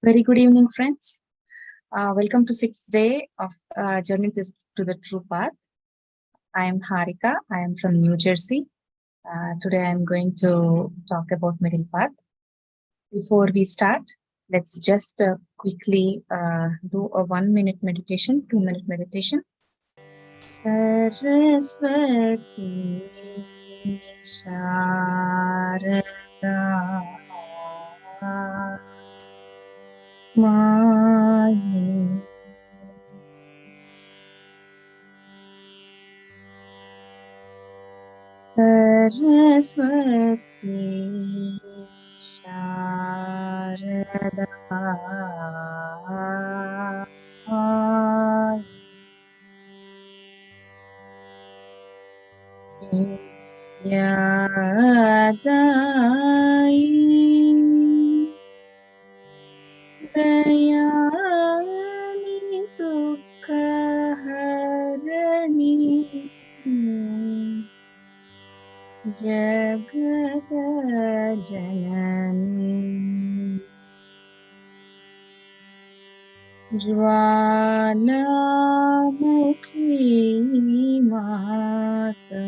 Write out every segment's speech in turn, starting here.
Very good evening, friends. Welcome to 6th day of Journey to the True Path. I am Harika. I am from New Jersey. Today I am going to talk about Middlepath. Before we start, let's just quickly do a 1-minute meditation, 2-minute meditation. Saraswati Sharada Mahi Saraswati Sharada Yadai Dayani Dukkaharani Jagata Janani Jwalamukhi Mata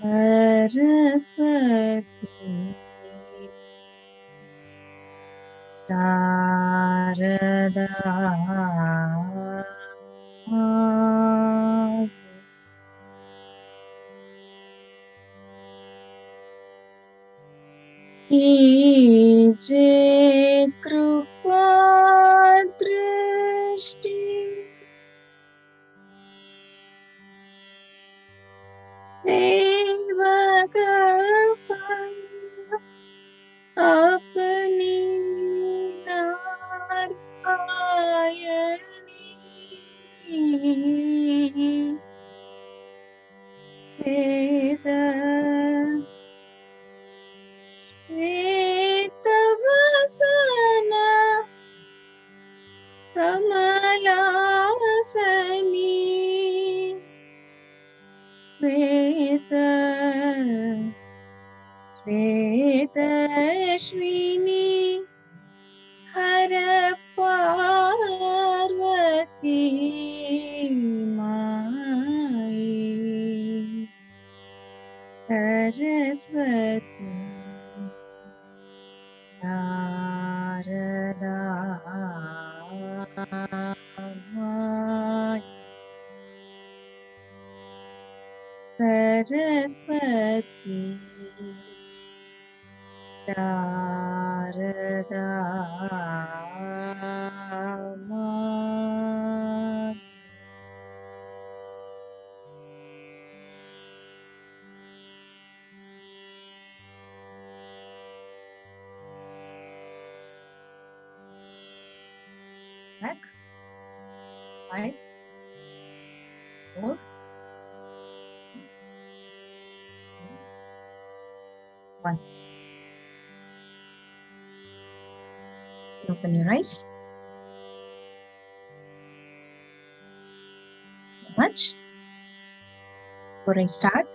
Saraswati Sharada Ije Krupa Drishti Devagapaya Apani Narayani Veda Vetavasana Kamalasani Shvetashvini Hara Parvati Mai Saraswati Narada Mai Saraswati Narada Mai Back. 5, 4, 1. Open your eyes. So much. Before I start,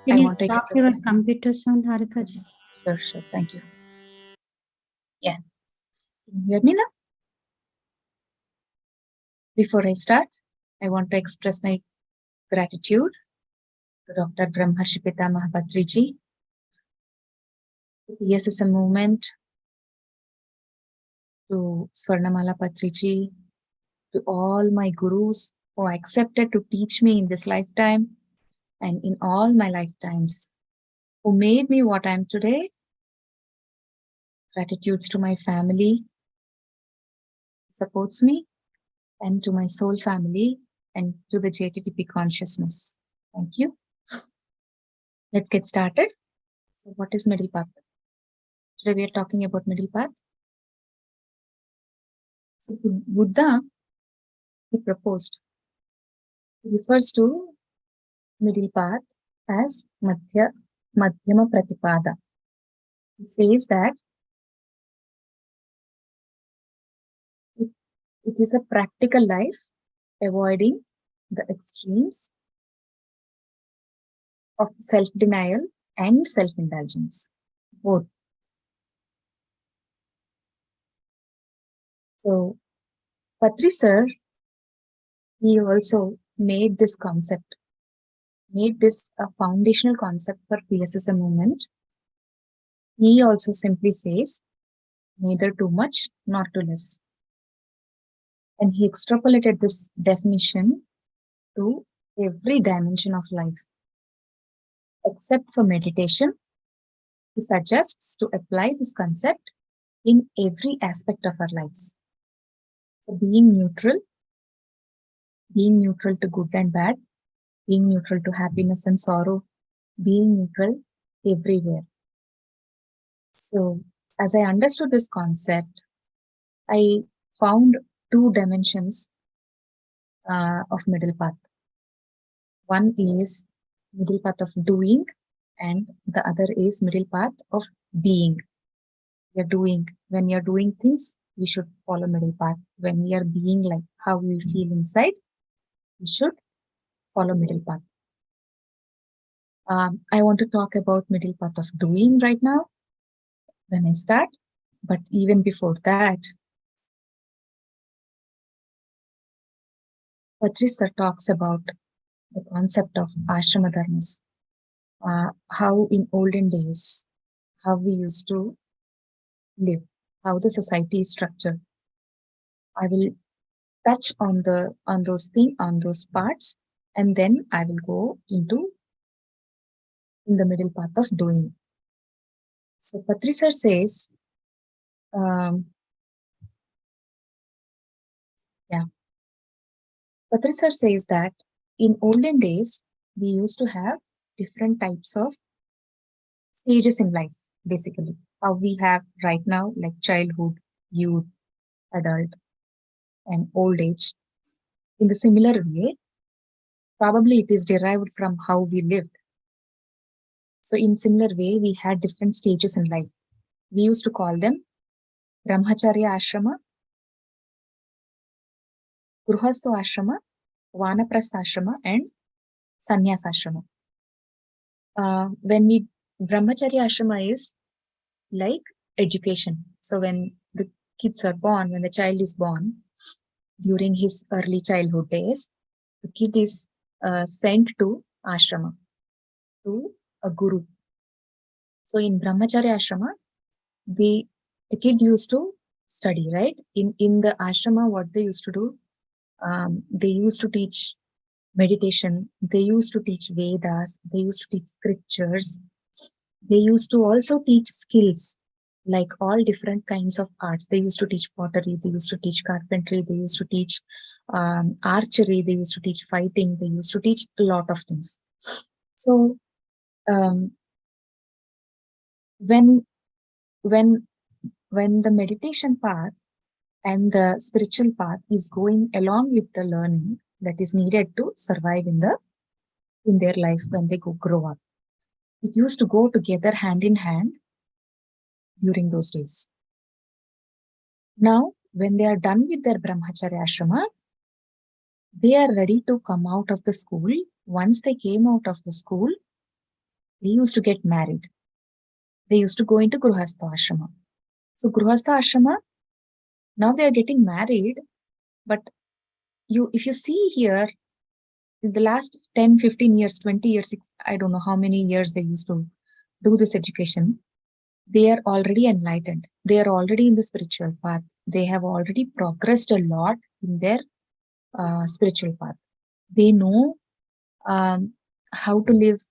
Can I you want to stop express your my... computer sound, Harika ji? Sure. Thank you. Yeah. Can you hear me now? Before I start, I want to express my gratitude to Dr. Brahmarshi Pitamaha Patriji, to PSSM movement, to Swarnamala Patriji, to all my gurus who accepted to teach me in this lifetime and in all my lifetimes, who made me what I am today. Gratitudes to my family, supports me, and to my soul family, and to the JTTP consciousness. Thank you. Let's get started. So what is Middlepath? Today we are talking about Middlepath. So Buddha, he proposed, he refers to Middlepath as Madhyama Pratipada. He says that it is a practical life avoiding the extremes of self-denial and self-indulgence, both. So, Patri sir, he also made this concept, made this a foundational concept for PSSM movement. He also simply says, neither too much nor too less. And he extrapolated this definition to every dimension of life. Except for meditation, he suggests to apply this concept in every aspect of our lives. So being neutral to good and bad, being neutral to happiness and sorrow, being neutral everywhere. So as I understood this concept, I found two dimensions of Middlepath. One is Middlepath of doing, and the other is Middlepath of being. When you're doing things, we should follow Middlepath. When we are being, like how we feel inside, we should follow Middlepath. I want to talk about Middlepath of doing right now when I start, but even before that, Patricia talks about the concept of ashrama dharmas, how in olden days, how we used to live, how the society is structured. I will touch on those parts, and then I will go into in the middle path of doing. So Patricia says, Patricia says that in olden days, we used to have different types of stages in life, basically. How we have right now, like childhood, youth, adult, and old age. In the similar way, probably it is derived from how we lived. So in similar way, we had different stages in life. We used to call them Brahmacharya Ashrama, Gruhasto Ashrama, Vanaprastha Ashrama, and Sannyasa Ashrama. Brahmacharya Ashrama is like education. So when the kids are born, when the child is born, during his early childhood days, the kid is sent to ashrama, to a guru. So in Brahmacharya Ashrama, the kid used to study, right? In the ashrama, what they used to do, they used to teach meditation, they used to teach Vedas, they used to teach scriptures, they used to also teach skills, like all different kinds of arts. They used to teach pottery, they used to teach carpentry, they used to teach archery, they used to teach fighting, they used to teach a lot of things. So when the meditation path and the spiritual path is going along with the learning that is needed to survive in their life when they grow up, it used to go together hand in hand during those days. Now, when they are done with their Brahmacharya Ashrama, they are ready to come out of the school. Once they came out of the school, they used to get married. They used to go into Gruhastha Ashrama. So Gruhastha Ashrama, now they are getting married, but if you see here, in the last 10, 15 years, 20 years, I don't know how many years they used to do this education, they are already enlightened. They are already in the spiritual path. They have already progressed a lot in their spiritual path. They know how to live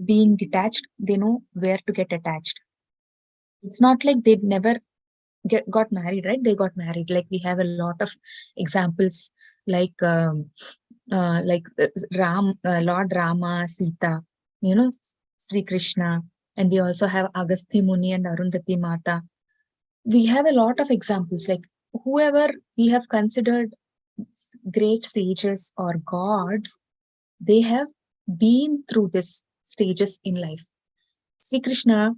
being detached. They know where to get attached. It's not like they never got married, right? They got married. Like we have a lot of examples, like Lord Rama, Sita, Sri Krishna, and we also have Agastya Muni and Arundhati Mata. We have a lot of examples, like whoever we have considered great sages or gods, they have been through these stages in life. Sri Krishna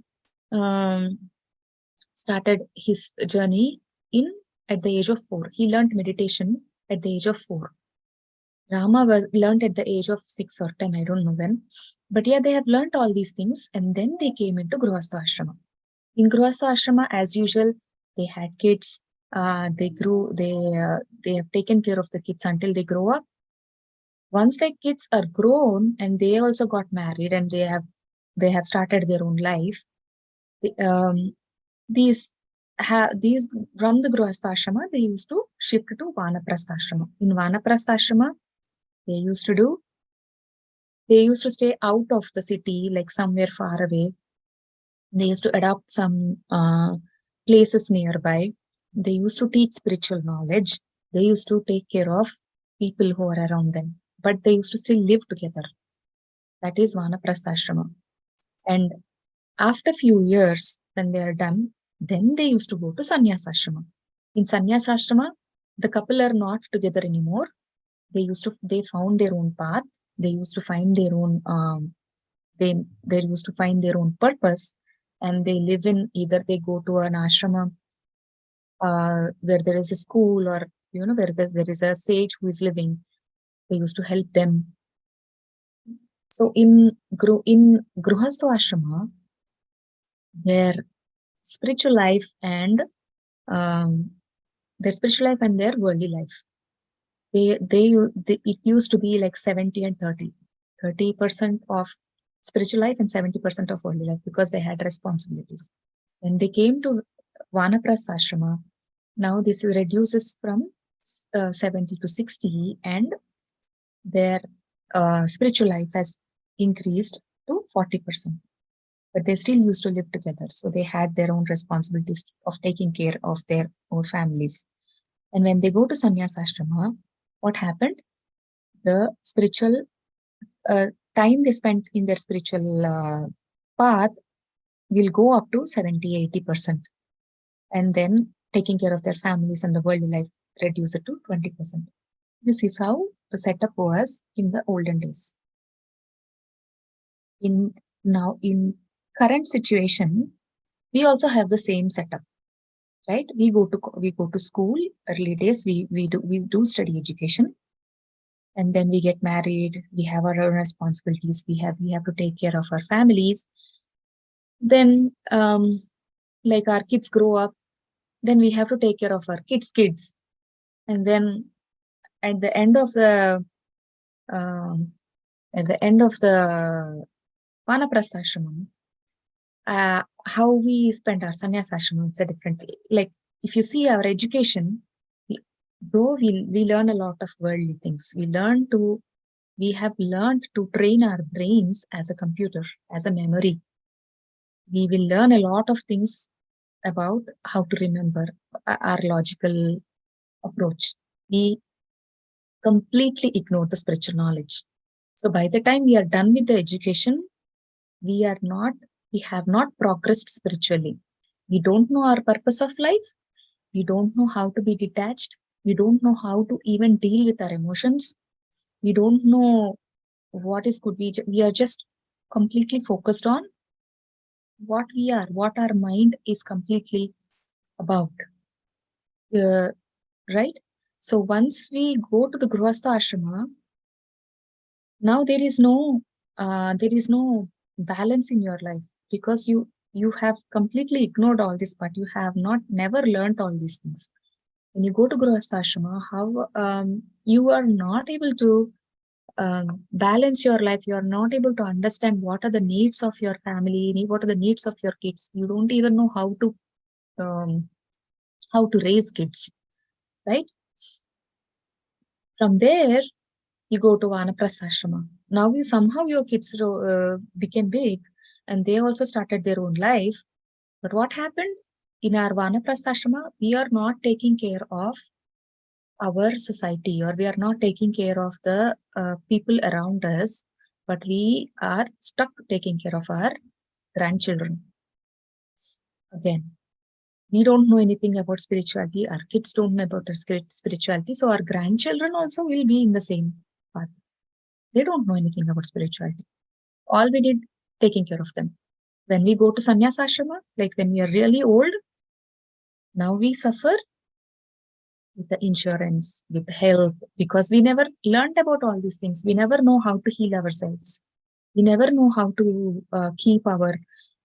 started his journey at the age of 4. He learned meditation at the age of 4. Rama was learned at the age of 6 or 10, I don't know when. But yeah, they have learned all these things and then they came into Grihastha Ashrama. In Grihastha Ashrama, as usual, they had kids. They grew. They have taken care of the kids until they grow up. Once the kids are grown and they also got married and they have started their own life. These from the Grihastha Ashrama, they used to shift to Vanaprastha Ashrama. In Vanaprastha Ashrama, they used to stay out of the city, like somewhere far away. They used to adopt some places nearby. They used to teach spiritual knowledge. They used to take care of people who are around them, but they used to still live together. That is Vanaprastha Ashrama. And after few years, when they are done, then they used to go to Sannyasa Ashrama. In Sannyasa Ashrama, the couple are not together anymore. They found their own path. They used to find their own they used to find their own purpose, and they live in, either they go to an ashrama where there is a school, or where there is a sage who is living. They used to help them. So in Grihastha Ashrama, their spiritual life and their worldly life, it used to be like 70 and 30. 30% of spiritual life and 70% of worldly life, because they had responsibilities. When they came to Vanaprastha Ashrama, now this reduces from 70 to 60, and their spiritual life has increased to 40%. But they still used to live together. So they had their own responsibilities of taking care of their own families. And when they go to Sannyasa Ashrama, what happened? The spiritual time they spent in their spiritual path will go up to 70-80%. And then taking care of their families and the worldly life reduce it to 20%. This is how the setup was in the olden days. In current situation, we also have the same setup, right? We go to school. Early days, we do study education, and then we get married. We have our own responsibilities. We have to take care of our families. Then, like our kids grow up, then we have to take care of our kids, and then at the end of the Vanaprastha Ashrama, how we spend our Sannyasa Ashrama is a different. Like if you see our education, though we learn a lot of worldly things, we have learned to train our brains as a computer, as a memory. We will learn a lot of things about how to remember, our logical approach. We completely ignore the spiritual knowledge. So by the time we are done with the education, we have not progressed spiritually. We don't know our purpose of life. We don't know how to be detached. We don't know how to even deal with our emotions. We don't know what is good. We are just completely focused on what our mind is completely about. Right? So once we go to the Grihastha Ashrama, now there is no balance in your life, because you have completely ignored all this, but you have never learned all these things. When you go to Grihastha Ashrama, how you are not able to balance your life. You are not able to understand what are the needs of your family, what are the needs of your kids. You don't even know how to raise kids, right? From there, you go to Vanaprastha Ashrama. Now somehow your kids became big, and they also started their own life. But what happened? In our Vanaprastha Ashrama, we are not taking care of our society, or we are not taking care of the people around us, but we are stuck taking care of our grandchildren. Again, we don't know anything about spirituality. Our kids don't know about spirituality. So our grandchildren also will be in the same path. They don't know anything about spirituality. All we did, taking care of them. When we go to Sannyasa Ashrama, like when we are really old, now we suffer with the insurance, with health, because we never learned about all these things. We never know how to heal ourselves. We never know how to keep our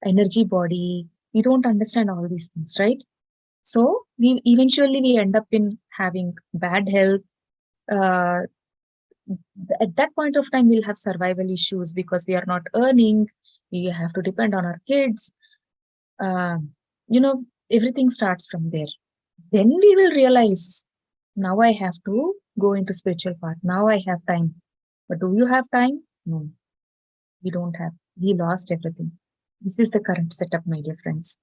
energy body. We don't understand all these things, right? So we eventually end up in having bad health. Uh, at that point of time, we'll have survival issues because we are not earning. We have to depend on our kids. You know, everything starts from there. Then we will realize, now I have to go into spiritual path. Now I have time. But do you have time? No, we don't have. We lost everything. This is the current setup, my dear friends.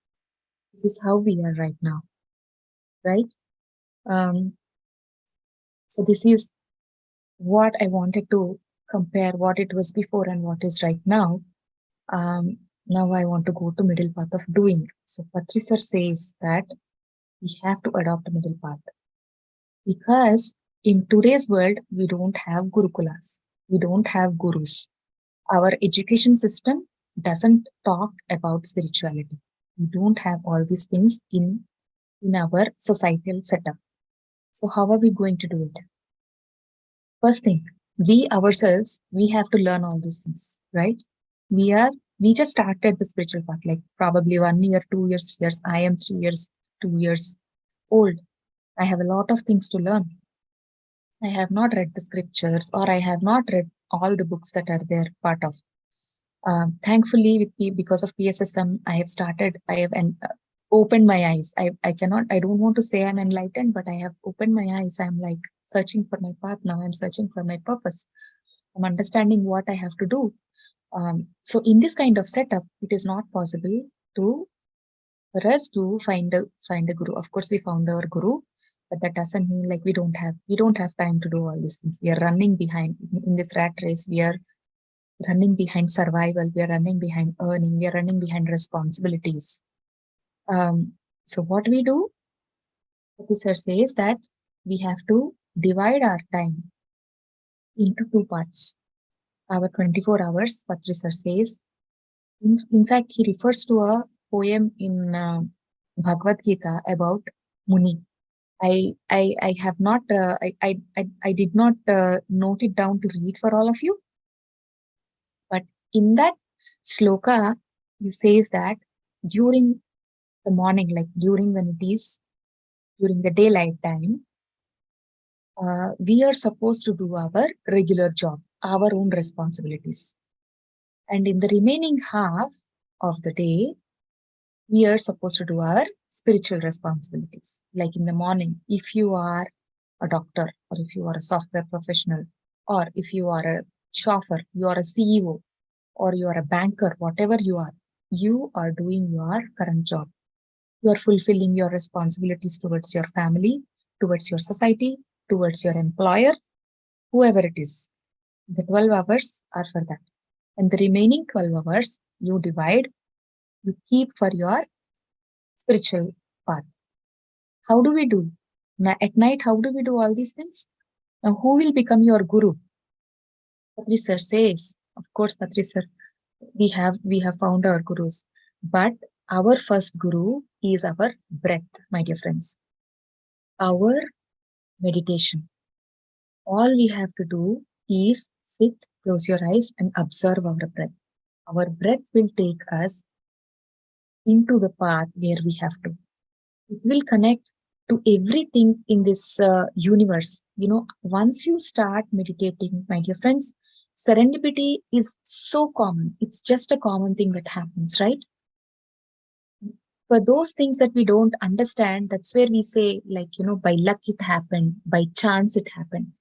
This is how we are right now, right? So this is what I wanted to compare what it was before and what is right now. Now I want to go to middle path of doing. So Patri sir says that we have to adopt a middle path because in today's world, we don't have gurukulas. We don't have gurus. Our education system doesn't talk about spirituality. We don't have all these things in our societal setup. So how are we going to do it? First thing, we ourselves, we have to learn all these things, right? We just started the spiritual path, like probably 1 year, 2 years, I am 3 years, 2 years old. I have a lot of things to learn. I have not read the scriptures, or I have not read all the books that are there part of. Thankfully, because of PSSM, I have opened my eyes. I don't want to say I'm enlightened, but I have opened my eyes. I'm like searching for my path now. I'm searching for my purpose. I'm understanding what I have to do. So in this kind of setup, it is not possible for us to find a guru. Of course, we found our guru, but that doesn't mean like we don't have time to do all these things. We are running behind in this rat race. We are running behind survival. We are running behind earning. We are running behind responsibilities. So what we do, officer says that we have to divide our time into 2 parts. Our 24 hours, Patri sir says. In fact, he refers to a poem in Bhagavad Gita about Muni. I have not, I did not note it down to read for all of you. But in that sloka, he says that during the morning, like during the daylight time, we are supposed to do our regular job, our own responsibilities. And in the remaining half of the day, we are supposed to do our spiritual responsibilities. Like in the morning, if you are a doctor, or if you are a software professional, or if you are a chauffeur, you are a CEO, or you are a banker, whatever you are doing your current job. You are fulfilling your responsibilities towards your family, towards your society, towards your employer, whoever it is. The 12 hours are for that. And the remaining 12 hours, you keep for your spiritual path. How do we do? At night, how do we do all these things? Now, who will become your guru? Patri sir says, of course, Patri sir, we have found our gurus, but our first guru is our breath, my dear friends. Our meditation. All we have to do is sit, close your eyes, and observe our breath. Our breath will take us into the path where we have to. It will connect to everything in this universe. Once you start meditating, my dear friends, serendipity is so common. It's just a common thing that happens, right? For those things that we don't understand, that's where we say, like, by luck it happened, by chance it happened.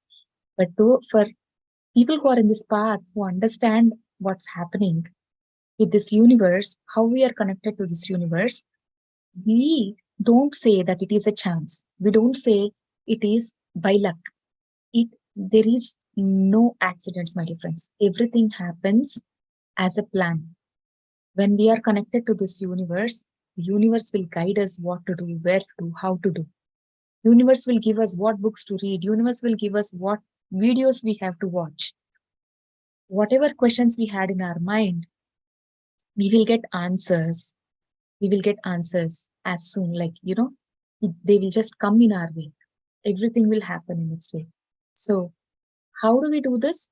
But though for people who are in this path, who understand what's happening with this universe, how we are connected to this universe, we don't say that it is a chance. We don't say it is by luck. There is no accidents, my dear friends. Everything happens as a plan. When we are connected to this universe, the universe will guide us what to do, where to do, how to do. Universe will give us what books to read. Universe will give us what videos we have to watch. Whatever questions we had in our mind, we will get answers. We will get answers as soon, like, they will just come in our way. everything will happen in its way. So how do we do this?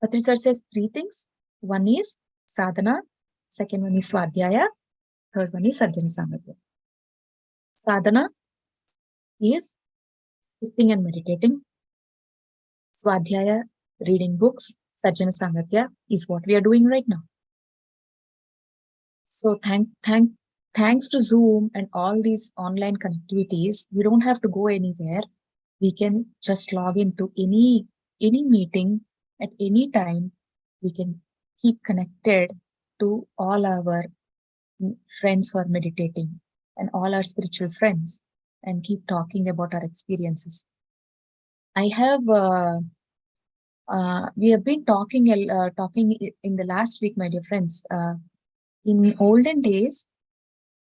Patri sir says 3 things. One is sadhana, second one is swadhyaya, third one is sarjana samadhya. Sadhana is sitting and meditating. Swadhyaya, reading books. Sarjana samadhya is what we are doing right now. So thanks to Zoom and all these online connectivities, we don't have to go anywhere. We can just log into any meeting at any time. We can keep connected to all our friends who are meditating and all our spiritual friends and keep talking about our experiences. I have we have been talking in the last week, my dear friends. In olden days,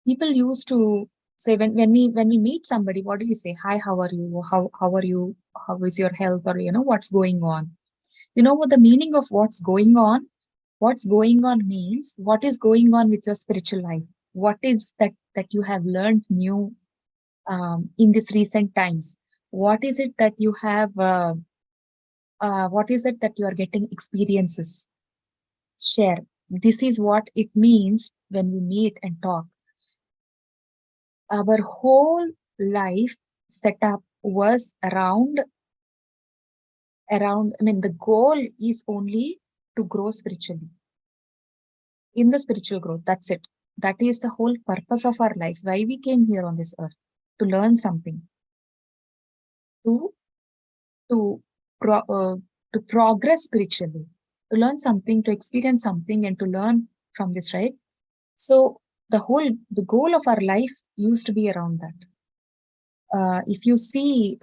people used to say when we meet somebody, what do you say? Hi, how are you? How are you? How is your health? Or what's going on? You know what the meaning of what's going on? What's going on means what is going on with your spiritual life? What is that you have learned new in these recent times? What is it that you have? What is it that you are getting experiences? Share. This is what it means when we meet and talk. Our whole life setup was around, the goal is only to grow spiritually. In the spiritual growth, that's it. That is the whole purpose of our life, why we came here on this earth, to learn something, to progress spiritually, to learn something, to experience something, and to learn from this, right? So the goal of our life used to be around that. If you see,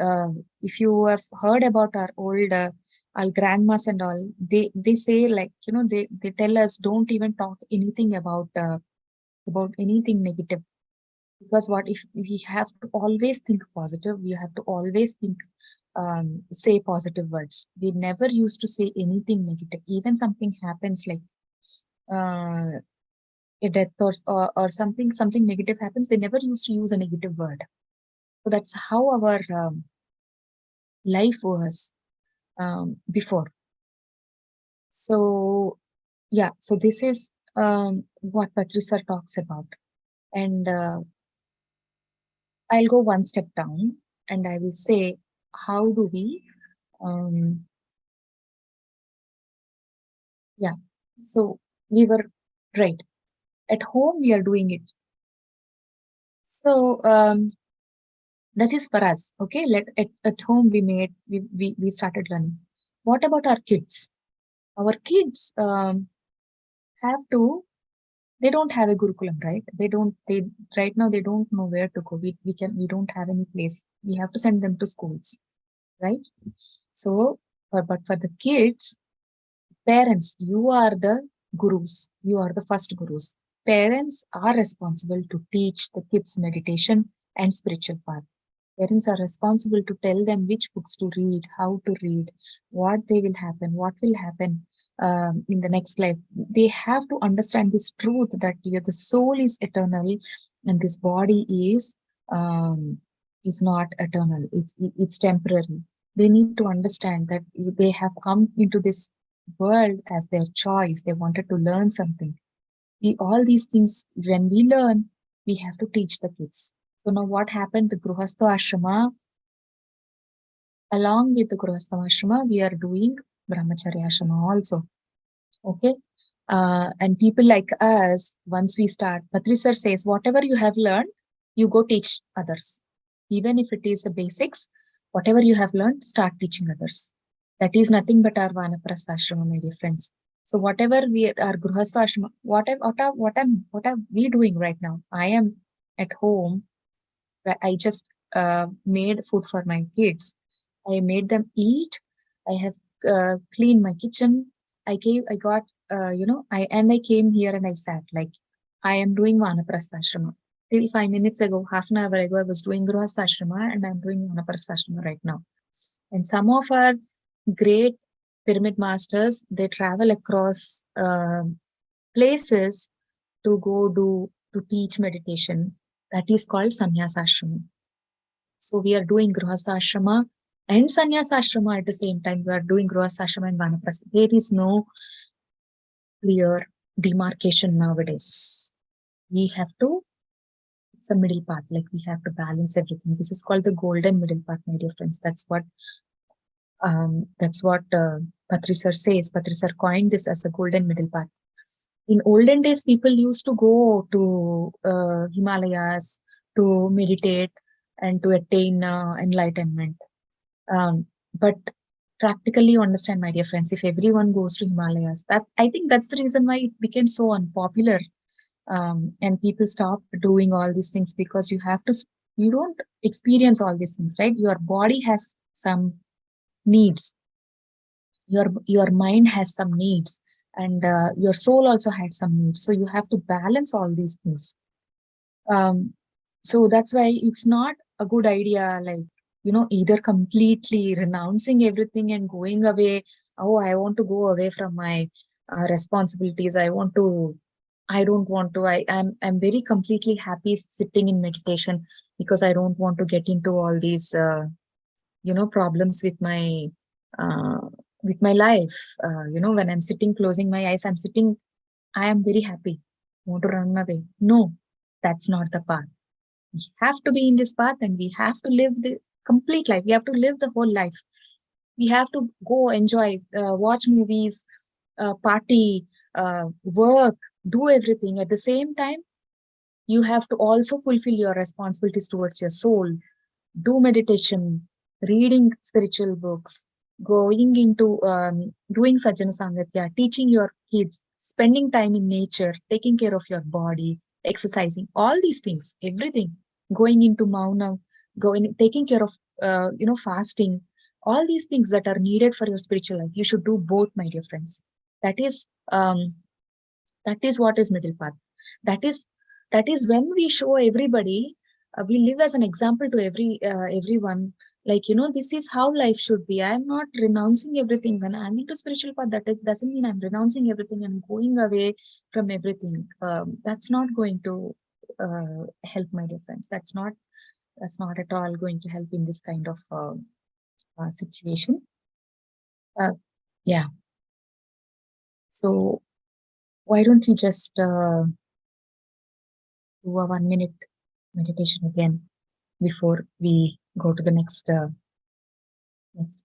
if you have heard about our old our grandmas and all, they say, like, they tell us, don't even talk anything about anything negative, because what if we have to always think positive, we have to always think say positive words. We never used to say anything negative. Even something happens, like a death or something negative happens, they never used to use a negative word. So that's how our life was before. So yeah, so this is what Patri sir talks about. And I'll go one step down and I will say, how do we so we were right at home, we are doing it. So that is for us. Okay, at home we started learning. What about our kids? Our kids have to, they don't have a gurukulam, right? They right now they don't know where to go. We don't have any place. We have to send them to schools, right? So but for the kids, parents, you are the gurus. You are the first gurus. Parents are responsible to teach the kids meditation and spiritual path. Parents are responsible to tell them which books to read, how to read, what will happen in the next life. They have to understand this truth that the soul is eternal and this body is not eternal. It's temporary. They need to understand that they have come into this world as their choice. They wanted to learn something. All these things, when we learn, we have to teach the kids. So now what happened? The Grihastha Ashrama, along with the Grihastha Ashrama, we are doing Brahmacharya Ashrama also. Okay. And people like us, once we start, Patri sir says, whatever you have learned, you go teach others. Even if it is the basics, whatever you have learned, start teaching others. That is nothing but our Vanaprastha Ashrama, my dear friends. So whatever our Grihastha Ashrama, what are we doing right now? I am at home. I just made food for my kids. I made them eat. I have cleaned my kitchen. I got, I came here and I sat, like, I am doing Vanaprastha Ashrama. Till 5 minutes ago, half an hour ago, I was doing Grihastha Ashrama and I'm doing Vanaprastha Ashrama right now. And some of our great pyramid masters, they travel across places to go to teach meditation. That is called Sannyasa Ashrama. So we are doing Grihasashrama and Sannyasashrama at the same time. We are doing Grihasashrama and Vanaprastha. There is no clear demarcation nowadays. We have to, it's a middle path, like we have to balance everything. This is called the golden middle path, my dear friends. That's what Patri sir says. Patri sir coined this as a golden middle path. In olden days, people used to go to Himalayas to meditate and to attain enlightenment. But practically, you understand, my dear friends, if everyone goes to Himalayas, that I think that's the reason why it became so unpopular. And people stop doing all these things because you don't experience all these things, right? Your body has some needs. Your mind has some needs, and your soul also had some needs. So you have to balance all these things. So that's why it's not a good idea, like, either completely renouncing everything and going away. Oh, I want to go away from my responsibilities. I'm very completely happy sitting in meditation because I don't want to get into all these, problems with my life. When I'm sitting, closing my eyes, I am very happy. I want to run away. No, that's not the path. We have to be in this path and we have to live the complete life. We have to live the whole life. We have to go enjoy, watch movies, party, work, do everything. At the same time, you have to also fulfill your responsibilities towards your soul, do meditation, reading spiritual books, going into doing Sajjana Sangatya, teaching your kids, spending time in nature, taking care of your body, exercising, all these things, everything, going into Mauna, taking care of, fasting, all these things that are needed for your spiritual life. You should do both, my dear friends. That is what is middle path. That is when we show everybody, we live as an example to everyone, like, this is how life should be. I'm not renouncing everything. When I'm into spiritual path, doesn't mean I'm renouncing everything. I'm going away from everything. That's not going to help, my dear friends. That's not at all going to help in this kind of situation. Yeah. So why don't we just do a 1 minute meditation again before we go to the next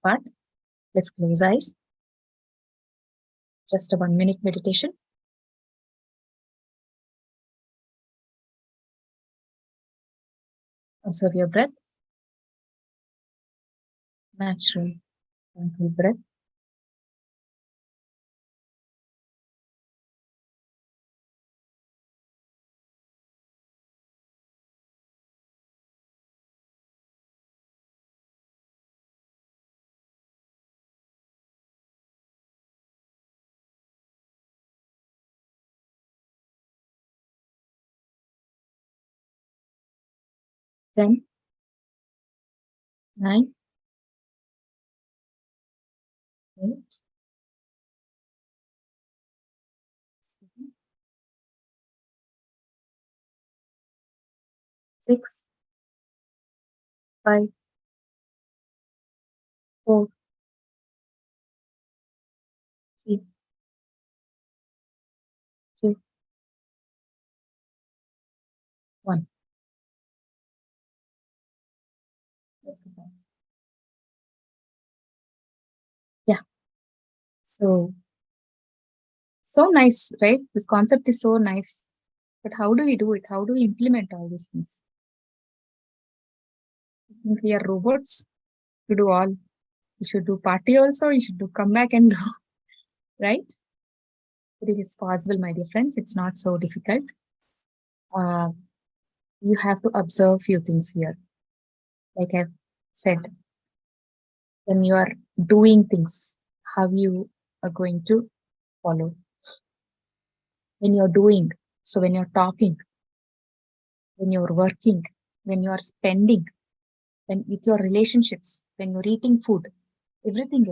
part. Let's close eyes. Just a 1 minute meditation. Observe your breath. Natural, tranquil breath. Ten, 9, 8, 7, 6, 5, 4, 3, 2, 1. Yeah. So nice, right? This concept is so nice. But how do we do it? How do we implement all these things? I think we are robots to do all. You should do party also. You should do come back and do, right? It is possible, my dear friends. It's not so difficult. You have to observe few things here. Like I've said, when you are doing things, how you are going to follow. When you're doing, so when you're talking, when you're working, when you're spending, when with your relationships, when you're eating food, everything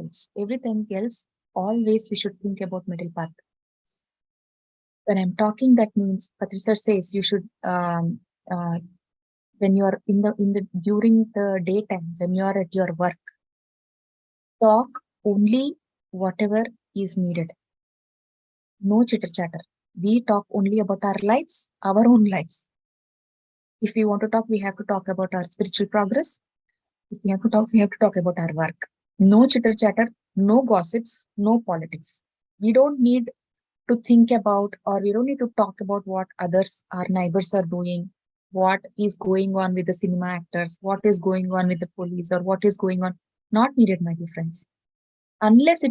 else, always we should think about middle path. When I'm talking, that means Patrisar says you should when you are during the daytime, when you are at your work, talk only whatever is needed. No chitter chatter. We talk only about our lives, our own lives. If we want to talk, we have to talk about our spiritual progress. If we have to talk about our work. No chitter chatter, no gossips, no politics. We don't need to think about, or we don't need to talk about what others, our neighbors are doing, what is going on with the cinema actors, what is going on with the police, or what is going on. Not needed, my dear friends. Unless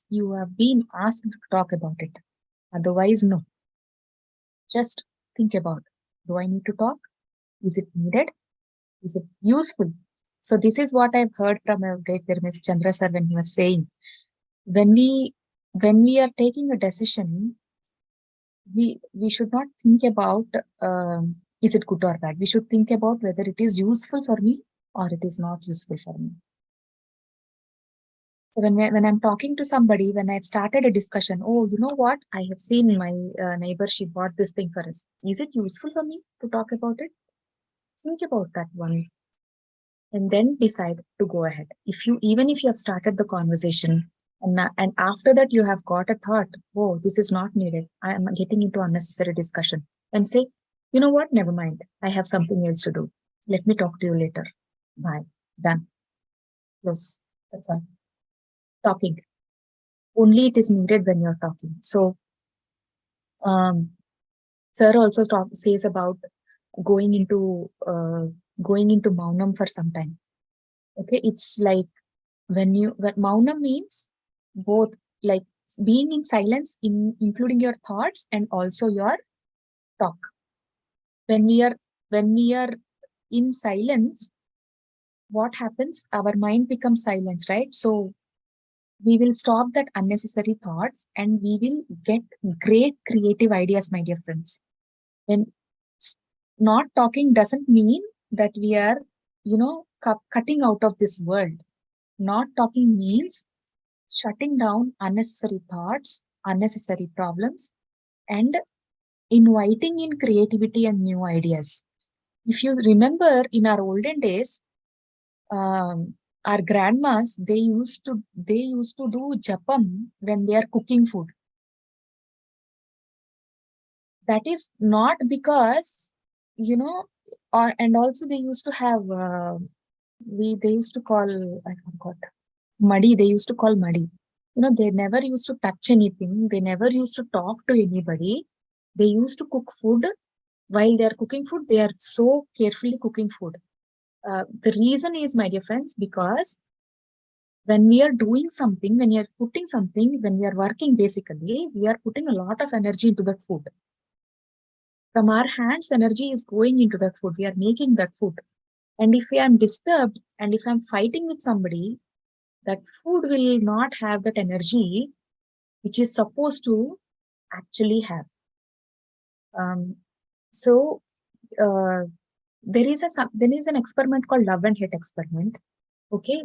you have been asked to talk about it. Otherwise, no. Just think about, do I need to talk? Is it needed? Is it useful? So this is what I've heard from a great Mr. Chandra sir when he was saying, when we are taking a decision, we should not think about is it good or bad. We should think about whether it is useful for me or it is not useful for me. So when I'm talking to somebody, when I've started a discussion, oh, you know what? I have seen my neighbor, she bought this thing for us. Is it useful for me to talk about it? Think about that one. And then decide to go ahead. Even if you have started the conversation and after that you have got a thought, oh, this is not needed, I am getting into unnecessary discussion, and say, you know what, never mind, I have something else to do. Let me talk to you later. Bye. Done. Close. That's all. Talking. Only it is needed when you're talking. So, sir also says about going into maunam for some time. Okay, it's like when maunam means both, like being in silence, including your thoughts and also your talk. When we are in silence, what happens? Our mind becomes silence, right? So we will stop that unnecessary thoughts and we will get great creative ideas, my dear friends. When not talking doesn't mean that we are, cutting out of this world. Not talking means shutting down unnecessary thoughts, unnecessary problems, and inviting in creativity and new ideas. If you remember, in our olden days, our grandmas, they used to do japam when they are cooking food. That is not because, and also they used to have, they used to call, I forgot, muddy. They used to call muddy. They never used to touch anything. They never used to talk to anybody. They used to cook food. While they are cooking food, they are so carefully cooking food. The reason is, my dear friends, because when we are doing something, when we are putting something, when we are working, basically, we are putting a lot of energy into that food. From our hands, energy is going into that food. We are making that food. And if I am disturbed and if I'm fighting with somebody, that food will not have that energy which is supposed to actually have. So there is an experiment called love and hate experiment. Okay,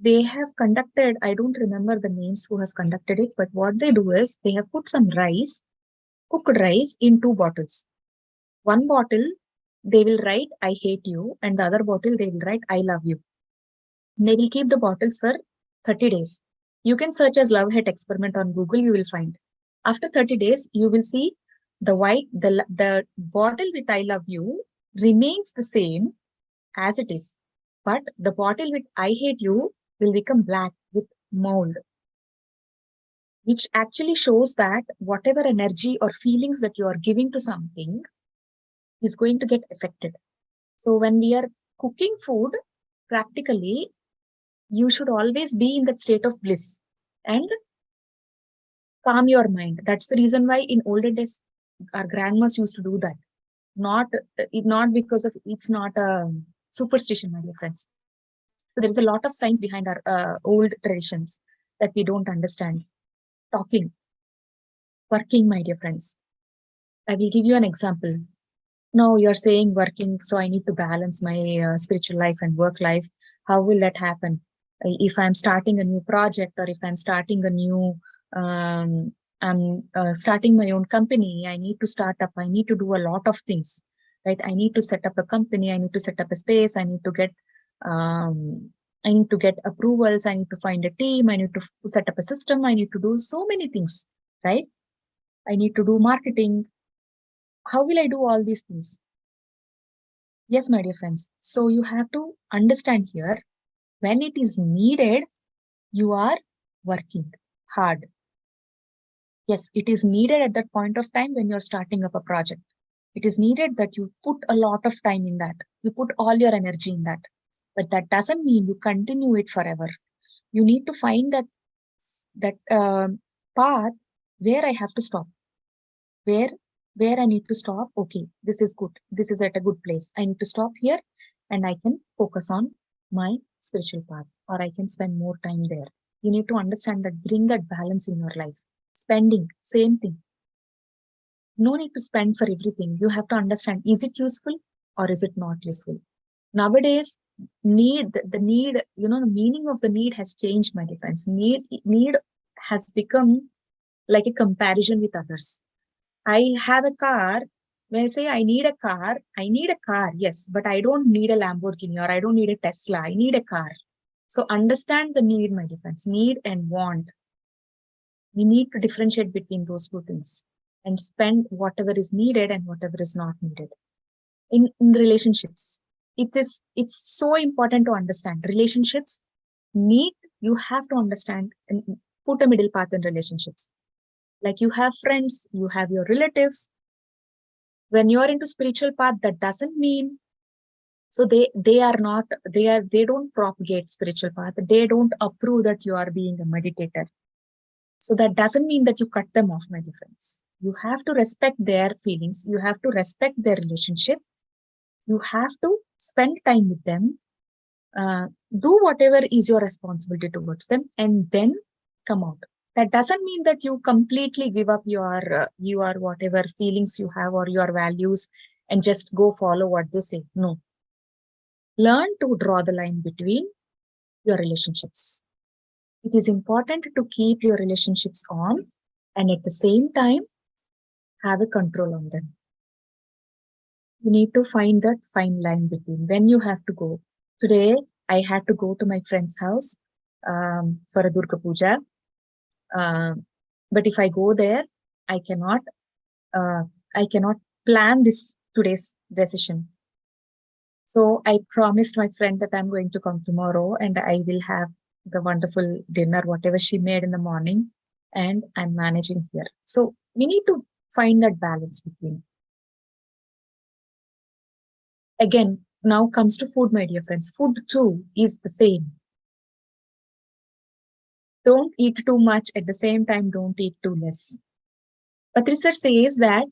they have conducted, I don't remember the names who have conducted it, but what they do is they have put some rice, cooked rice, in 2 bottles. One bottle they will write I hate you, and the other bottle they will write I love you. They will keep the bottles for 30 days. You can search as love hate experiment on Google, you will find. After 30 days, you will see the bottle with I love you remains the same as it is. But the bottle with I hate you will become black with mold, which actually shows that whatever energy or feelings that you are giving to something is going to get affected. So when we are cooking food, practically, you should always be in that state of bliss and calm your mind. That's the reason why in older days, our grandmas used to do that. Not because of, it's not a superstition, my dear friends. So there is a lot of science behind our old traditions that we don't understand. Talking, working, my dear friends. I will give you an example. Now you're saying working, so I need to balance my spiritual life and work life. How will that happen? If I'm starting a new project, or if I'm starting a new, I'm starting my own company, I need to start up, I need to do a lot of things. right? I need to set up a company. I need to set up a space. I need to get approvals. I need to find a team. I need to set up a system. I need to do so many things, right? I need to do marketing. How will I do all these things? Yes, my dear friends. So you have to understand here, when it is needed, you are working hard. Yes, it is needed at that point of time when you're starting up a project. It is needed that you put a lot of time in that. You put all your energy in that. But that doesn't mean you continue it forever. You need to find that path where I have to stop. Where I need to stop. Okay, this is good. This is at a good place. I need to stop here and I can focus on my spiritual path, or I can spend more time there. You need to understand that, bring that balance in your life. Spending, same thing. No need to spend for everything. You have to understand, is it useful or is it not useful? Nowadays, the need, the meaning of the need has changed, my dear friends. Need has become like a comparison with others. I have a car. When I say I need a car, yes, but I don't need a Lamborghini or I don't need a Tesla. I need a car. So understand the need, my dear friends, need and want. We need to differentiate between those two things and spend whatever is needed and whatever is not needed. In relationships, it's so important to understand relationships. You have to understand and put a middle path in relationships. Like, you have friends, you have your relatives. When you are into spiritual path, that doesn't mean, so they don't propagate spiritual path. They don't approve that you are being a meditator. So that doesn't mean that you cut them off, my dear friends. You have to respect their feelings. You have to respect their relationship. You have to spend time with them. Do whatever is your responsibility towards them, and then come out. That doesn't mean that you completely give up your whatever feelings you have or your values and just go follow what they say. No. Learn to draw the line between your relationships. It is important to keep your relationships on and at the same time have a control on them. You need to find that fine line between when you have to go. Today, I had to go to my friend's house for a Durga Puja. But if I go there, I cannot plan today's decision. So I promised my friend that I'm going to come tomorrow and I will have the wonderful dinner, whatever she made in the morning, and I'm managing here. So we need to find that balance between. Again, now comes to food, my dear friends. Food too is the same. Don't eat too much. At the same time, don't eat too less. Patrisar says that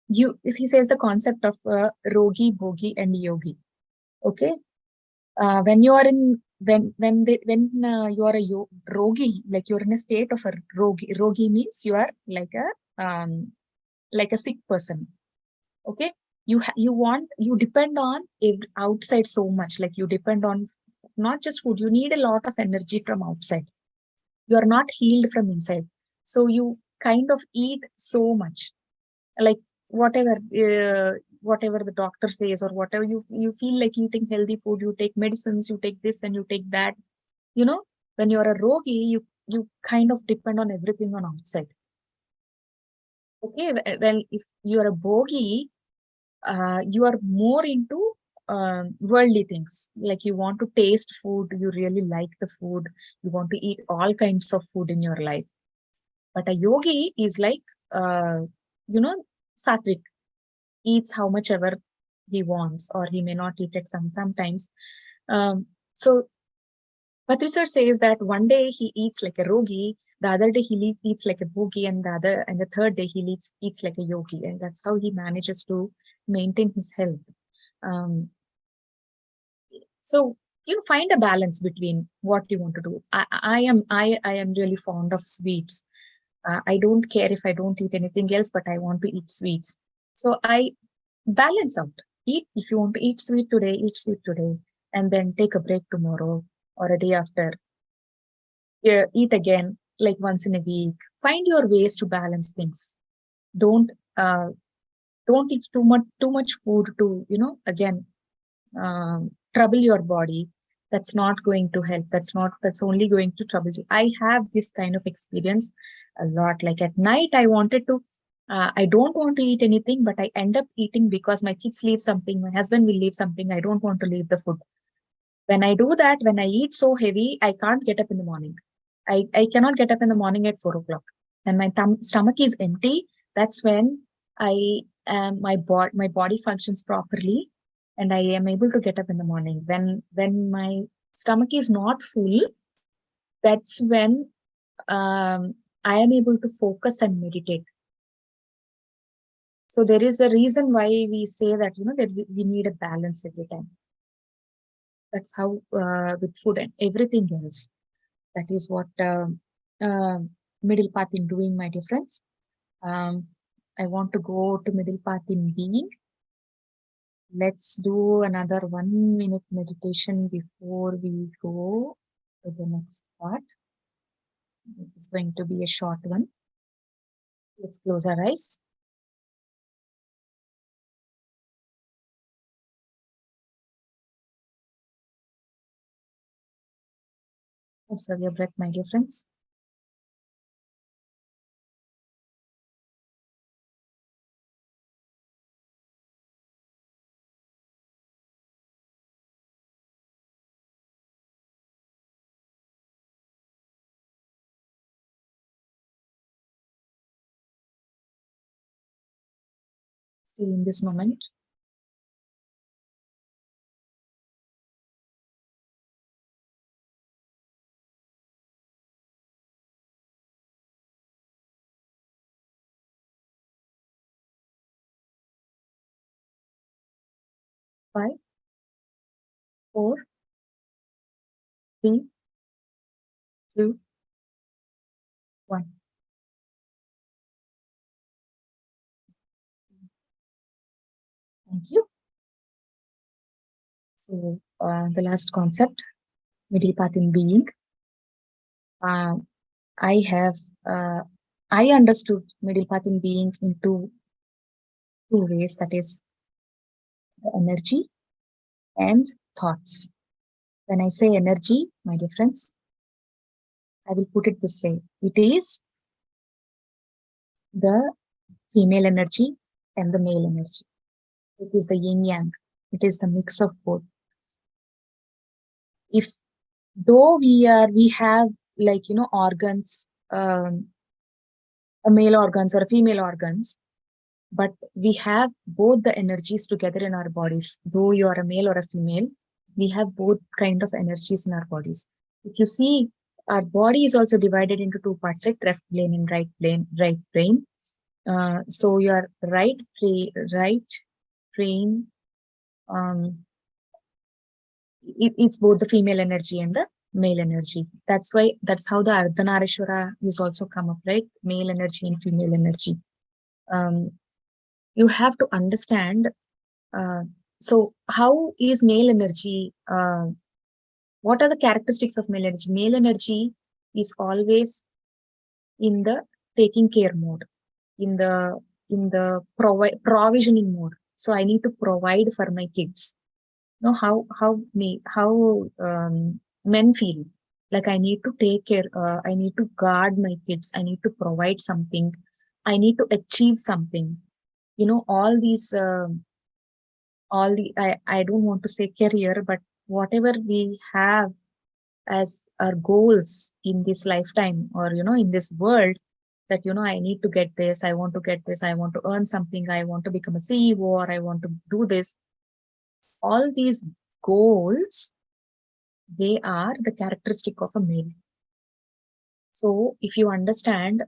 he says the concept of rogi, bogi, and yogi. Okay, when you are in when you are a rogi, like you're in a state of a rogi. Rogi means you are like a sick person. Okay, you depend on outside so much. Like, you depend on not just food. You need a lot of energy from outside. You are not healed from inside, so you kind of eat so much, like whatever the doctor says, or whatever you feel like eating healthy food. You take medicines, you take this and you take that. When you're a rogi, you kind of depend on everything on outside. Okay, well, if you're a bogi, you are more into worldly things. Like, you want to taste food, you really like the food, you want to eat all kinds of food in your life. But a yogi is like sattvic, eats how much ever he wants, or he may not eat it sometimes. So Patrisar says that one day he eats like a rogi, the other day he eats like a bogi, and the third day he eats like a yogi, and that's how he manages to maintain his health. So find a balance between what you want to do. I am really fond of sweets. I don't care if I don't eat anything else, but I want to eat sweets. So I balance out. If you want to eat sweet today, eat sweet today, and then take a break tomorrow or a day after. Eat again, like once in a week. Find your ways to balance things. Don't don't eat too much food to, again, trouble your body. That's not going to help. That's only going to trouble you. I have this kind of experience a lot. Like at night, I don't want to eat anything, but I end up eating because my kids leave something, my husband will leave something. I don't want to leave the food. When I do that, when I eat so heavy, I can't get up in the morning. I cannot get up in the morning at 4 o'clock. And my stomach is empty. That's when my body functions properly, and I am able to get up in the morning. When my stomach is not full, that's when I am able to focus and meditate. So there is a reason why we say that, that we need a balance every time. That's how with food and everything else. That is what middle path in doing, my dear friends. I want to go to middle path in being. Let's do another 1 minute meditation before we go to the next part. This is going to be a short one. Let's close our eyes. Observe your breath, my dear friends. Still in this moment. Five, 4, 3, 2, 1. Thank you. So the last concept, middle path in being. I understood middle path in being in two ways, that is energy and thoughts. When I say energy, my dear friends, I will put it this way. It is the female energy and the male energy. It is the yin yang. It is the mix of both. Though we have like, organs, a male organs or a female organs, but we have both the energies together in our bodies. Though you are a male or a female, we have both kind of energies in our bodies. If you see, our body is also divided into two parts, like left brain and right brain. So your right brain, it's both the female energy and the male energy. That's how the Ardhanarishwara is also come up, right? Male energy and female energy. You have to understand. So how is male energy? What are the characteristics of male energy? Male energy is always in the taking care mode, in the provisioning mode. So I need to provide for my kids. You know how men feel. Like I need to take care. I need to guard my kids. I need to provide something. I need to achieve something. All these. I don't want to say career, but whatever we have as our goals in this lifetime, or in this world, that I need to get this, I want to get this, I want to earn something, I want to become a CEO, or I want to do this. All these goals, they are the characteristic of a male. So if you understand,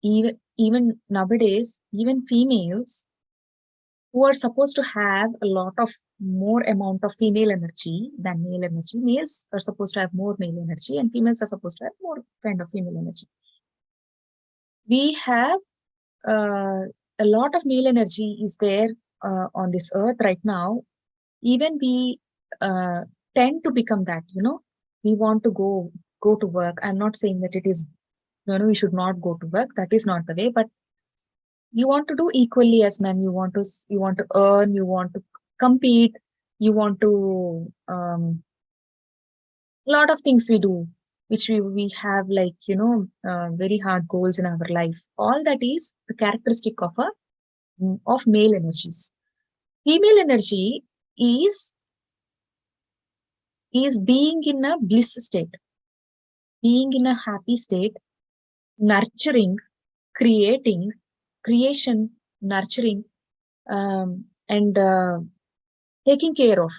even nowadays, even females who are supposed to have a lot of more amount of female energy than male energy. Males are supposed to have more male energy, and females are supposed to have more kind of female energy. We have a lot of male energy is there on this earth right now. Even we tend to become that, we want to go to work. I'm not saying that it is, we should not go to work. That is not the way, but You want to do equally as men. You want to earn, you want to compete, you want to lot of things we do, which we have like, very hard goals in our life. All that is the characteristic of male energies. Female energy is being in a bliss state, being in a happy state, nurturing, creation, nurturing, and taking care of.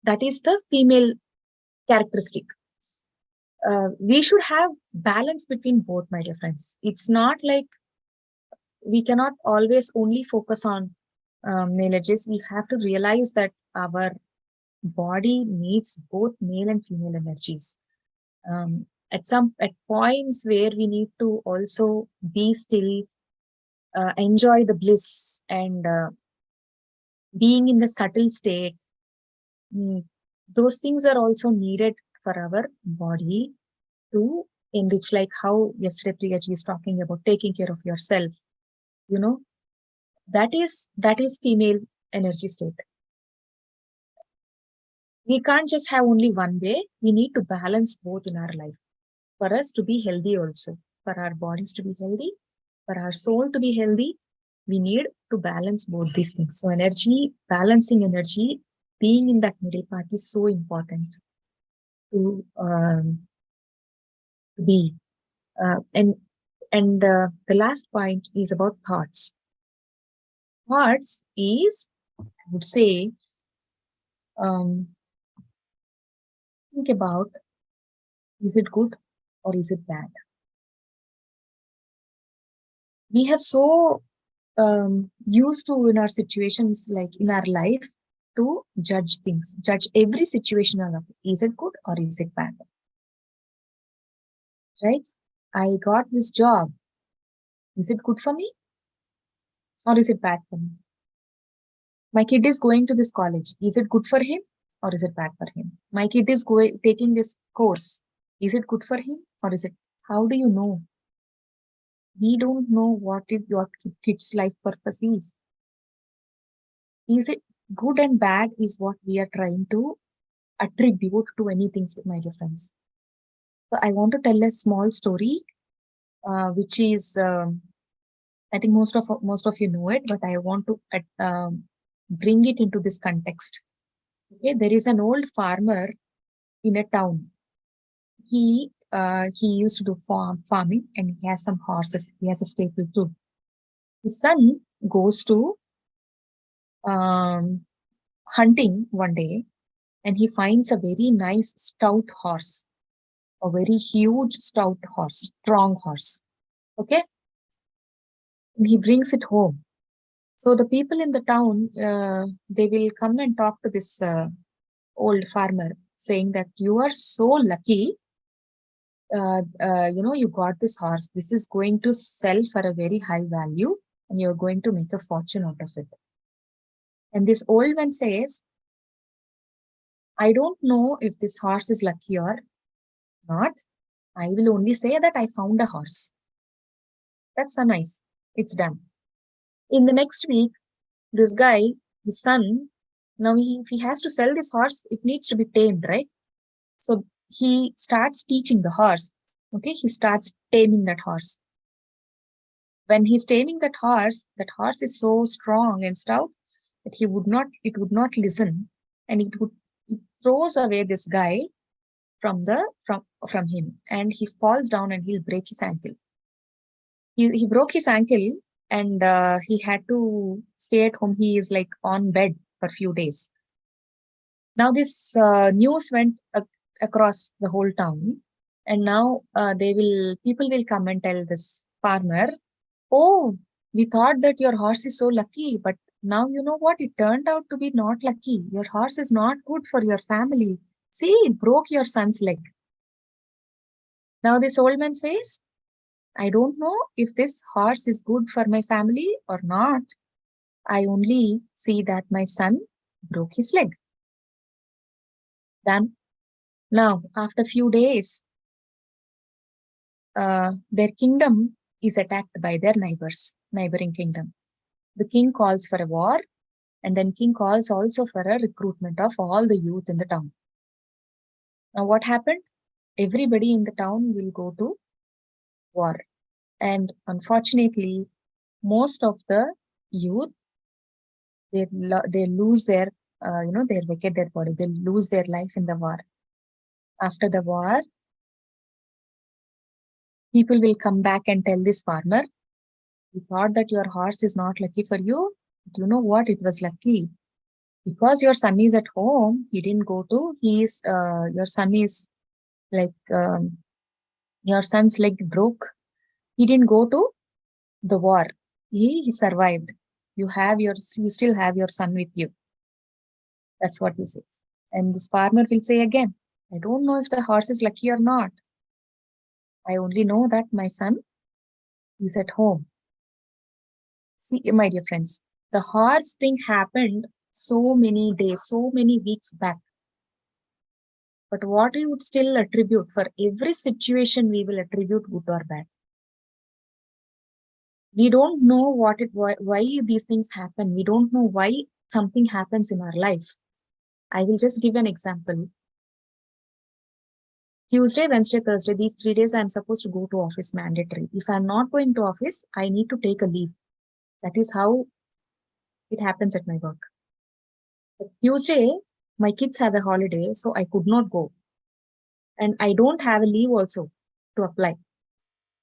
That is the female characteristic. We should have balance between both, my dear friends. It's not like we cannot always only focus on male energies. We have to realize that our body needs both male and female energies. At points where we need to also be still, enjoy the bliss, and being in the subtle state. Those things are also needed for our body to enrich, like how yesterday Priyaji is talking about taking care of yourself. That is female energy state. We can't just have only one way. We need to balance both in our life for us to be healthy also, for our bodies to be healthy, for our soul to be healthy. We need to balance both these things. So balancing energy, being in that middle path is so important to be. And the last point is about thoughts. Thoughts is, I would say, think about, is it good or is it bad? We have so used to, in our situations, like in our life, to judge things, judge every situation of is it good or is it bad? Right? I got this job. Is it good for me or is it bad for me? My kid is going to this college. Is it good for him or is it bad for him? My kid is taking this course. Is it good for him or is it? How do you know? We don't know what is your kid's life purpose is. Is it good and bad is what we are trying to attribute to anything, my dear friends. So I want to tell a small story, which is, I think most of you know it, but I want to bring it into this context. Okay, there is an old farmer in a town. He used to do farming, and he has some horses. He has a stable too. His son goes to hunting one day, and he finds a very nice stout horse, a very huge stout horse, strong horse. Okay, and he brings it home. So the people in the town, they will come and talk to this old farmer, saying that you are so lucky. You got this horse. This is going to sell for a very high value, and you're going to make a fortune out of it. And this old man says, I don't know if this horse is lucky or not. I will only say that I found a horse. That's so nice. It's done. In the next week, this guy, his son, now if he has to sell this horse, it needs to be tamed, right? So he starts teaching the horse. Okay, he starts taming that horse. When he's taming that horse is so strong and stout that it would not listen, and it throws away this guy from him, and he falls down and he'll break his ankle. He broke his ankle, and he had to stay at home. He is like on bed for a few days. Now this news went across the whole town, and now people will come and tell this farmer, oh, we thought that your horse is so lucky, but now you know what? It turned out to be not lucky. Your horse is not good for your family. See, it broke your son's leg. Now this old man says, I don't know if this horse is good for my family or not. I only see that my son broke his leg. Done. Now, after a few days, their kingdom is attacked by their neighboring kingdom. The king calls for a war, and then king calls also for a recruitment of all the youth in the town. Now what happened? Everybody in the town will go to war. And unfortunately, most of the youth, they lose their, they vacate their body. They lose their life in the war. After the war, people will come back and tell this farmer, we thought that your horse is not lucky for you. But you know what? It was lucky. Because your son is at home, he didn't go to, your son is like, your son's leg broke. He didn't go to the war. He survived. You still have your son with you. That's what he says. And this farmer will say again, I don't know if the horse is lucky or not. I only know that my son is at home. See, my dear friends, the horse thing happened so many days, so many weeks back. But what we would still attribute, for every situation we will attribute good or bad. We don't know why these things happen. We don't know why something happens in our life. I will just give an example. Tuesday, Wednesday, Thursday, these 3 days I'm supposed to go to office mandatory. If I'm not going to office, I need to take a leave. That is how it happens at my work. But Tuesday, my kids have a holiday, so I could not go. And I don't have a leave also to apply.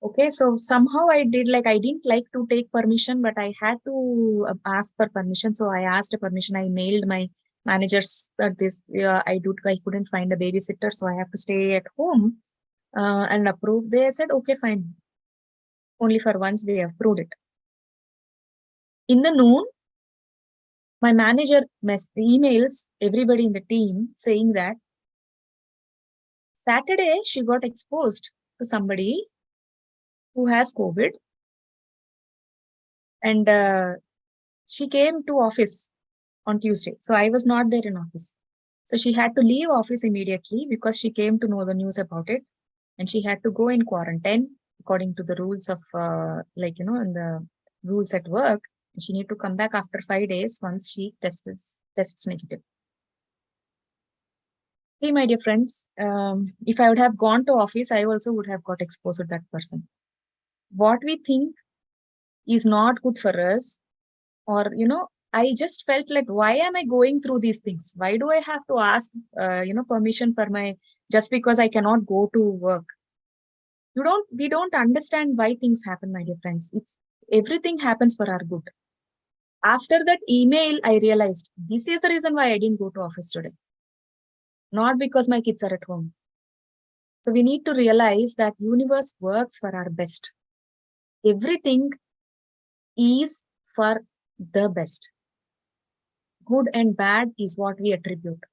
Okay, so somehow I didn't like to take permission, but I had to ask for permission. So I asked a permission. I mailed my managers that I couldn't find a babysitter, so I have to stay at home and approve. They said, okay, fine. Only for once they approved it. In the noon, my manager emails everybody in the team saying that Saturday she got exposed to somebody who has COVID, and she came to office on Tuesday. So I was not there in office. So she had to leave office immediately because she came to know the news about it, and she had to go in quarantine according to the rules of in the rules at work. And she need to come back after 5 days once she tests negative. See, my dear friends, if I would have gone to office, I also would have got exposed to that person. What we think is not good for us, or, I just felt like, why am I going through these things? Why do I have to ask, permission for just because I cannot go to work? We don't understand why things happen, my dear friends. Everything happens for our good. After that email, I realized this is the reason why I didn't go to office today. Not because my kids are at home. So we need to realize that universe works for our best. Everything is for the best. Good and bad is what we attribute.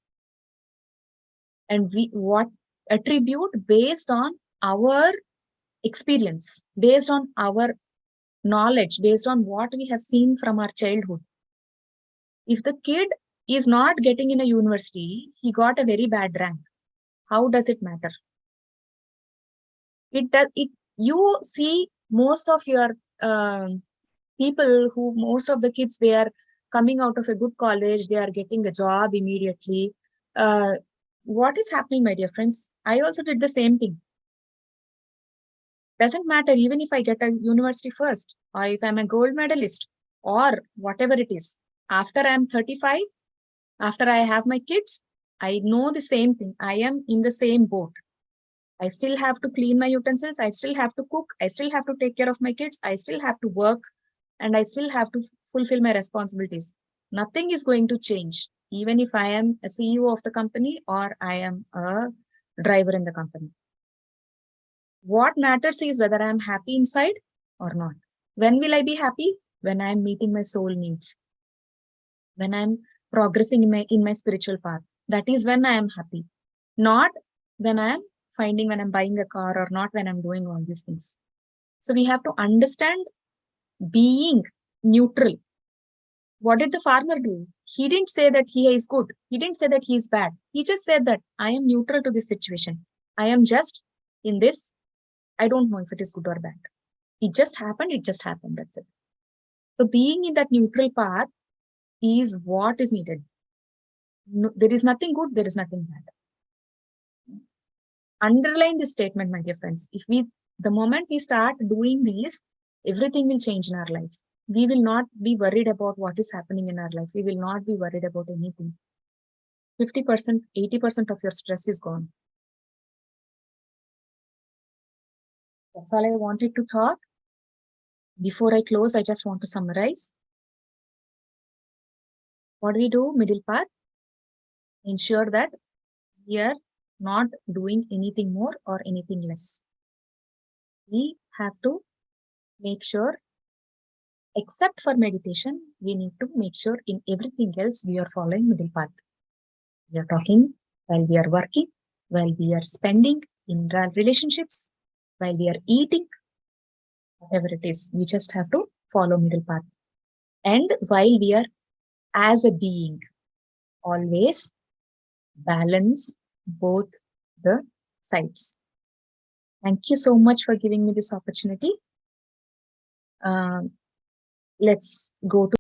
And what attribute based on our experience, based on our knowledge, based on what we have seen from our childhood. If the kid is not getting in a university, he got a very bad rank. How does it matter? You see most of your most of the kids, they are coming out of a good college, they are getting a job immediately. What is happening, my dear friends? I also did the same thing. Doesn't matter even if I get a university first, or if I'm a gold medalist, or whatever it is. After I'm 35, after I have my kids, I know the same thing. I am in the same boat. I still have to clean my utensils. I still have to cook. I still have to take care of my kids. I still have to work, and I still have to fulfill my responsibilities. Nothing is going to change, even if I am a CEO of the company or I am a driver in the company. What matters is whether I'm happy inside or not. When will I be happy? When I'm meeting my soul needs. When I'm progressing in my spiritual path. That is when I am happy. Not when I'm buying a car, or not when I'm doing all these things. So we have to understand being neutral. What did the farmer do? He didn't say that he is good. He didn't say that he is bad. He just said that I am neutral to this situation. I am just in this. I don't know if it is good or bad. It just happened. That's it. So being in that neutral path is what is needed. No, there is nothing good. There is nothing bad. Underline this statement, my dear friends. The moment we start doing these, everything will change in our life. We will not be worried about what is happening in our life. We will not be worried about anything. 50%, 80% of your stress is gone. That's all I wanted to talk. Before I close, I just want to summarize. What do we do? Middle path. Ensure that we are not doing anything more or anything less. We have to make sure, except for meditation, we need to make sure in everything else we are following middle path. We are talking while we are working, while we are spending in relationships, while we are eating, whatever it is, we just have to follow middle path. And while we are as a being, always balance both the sides. Thank you so much for giving me this opportunity. Let's go to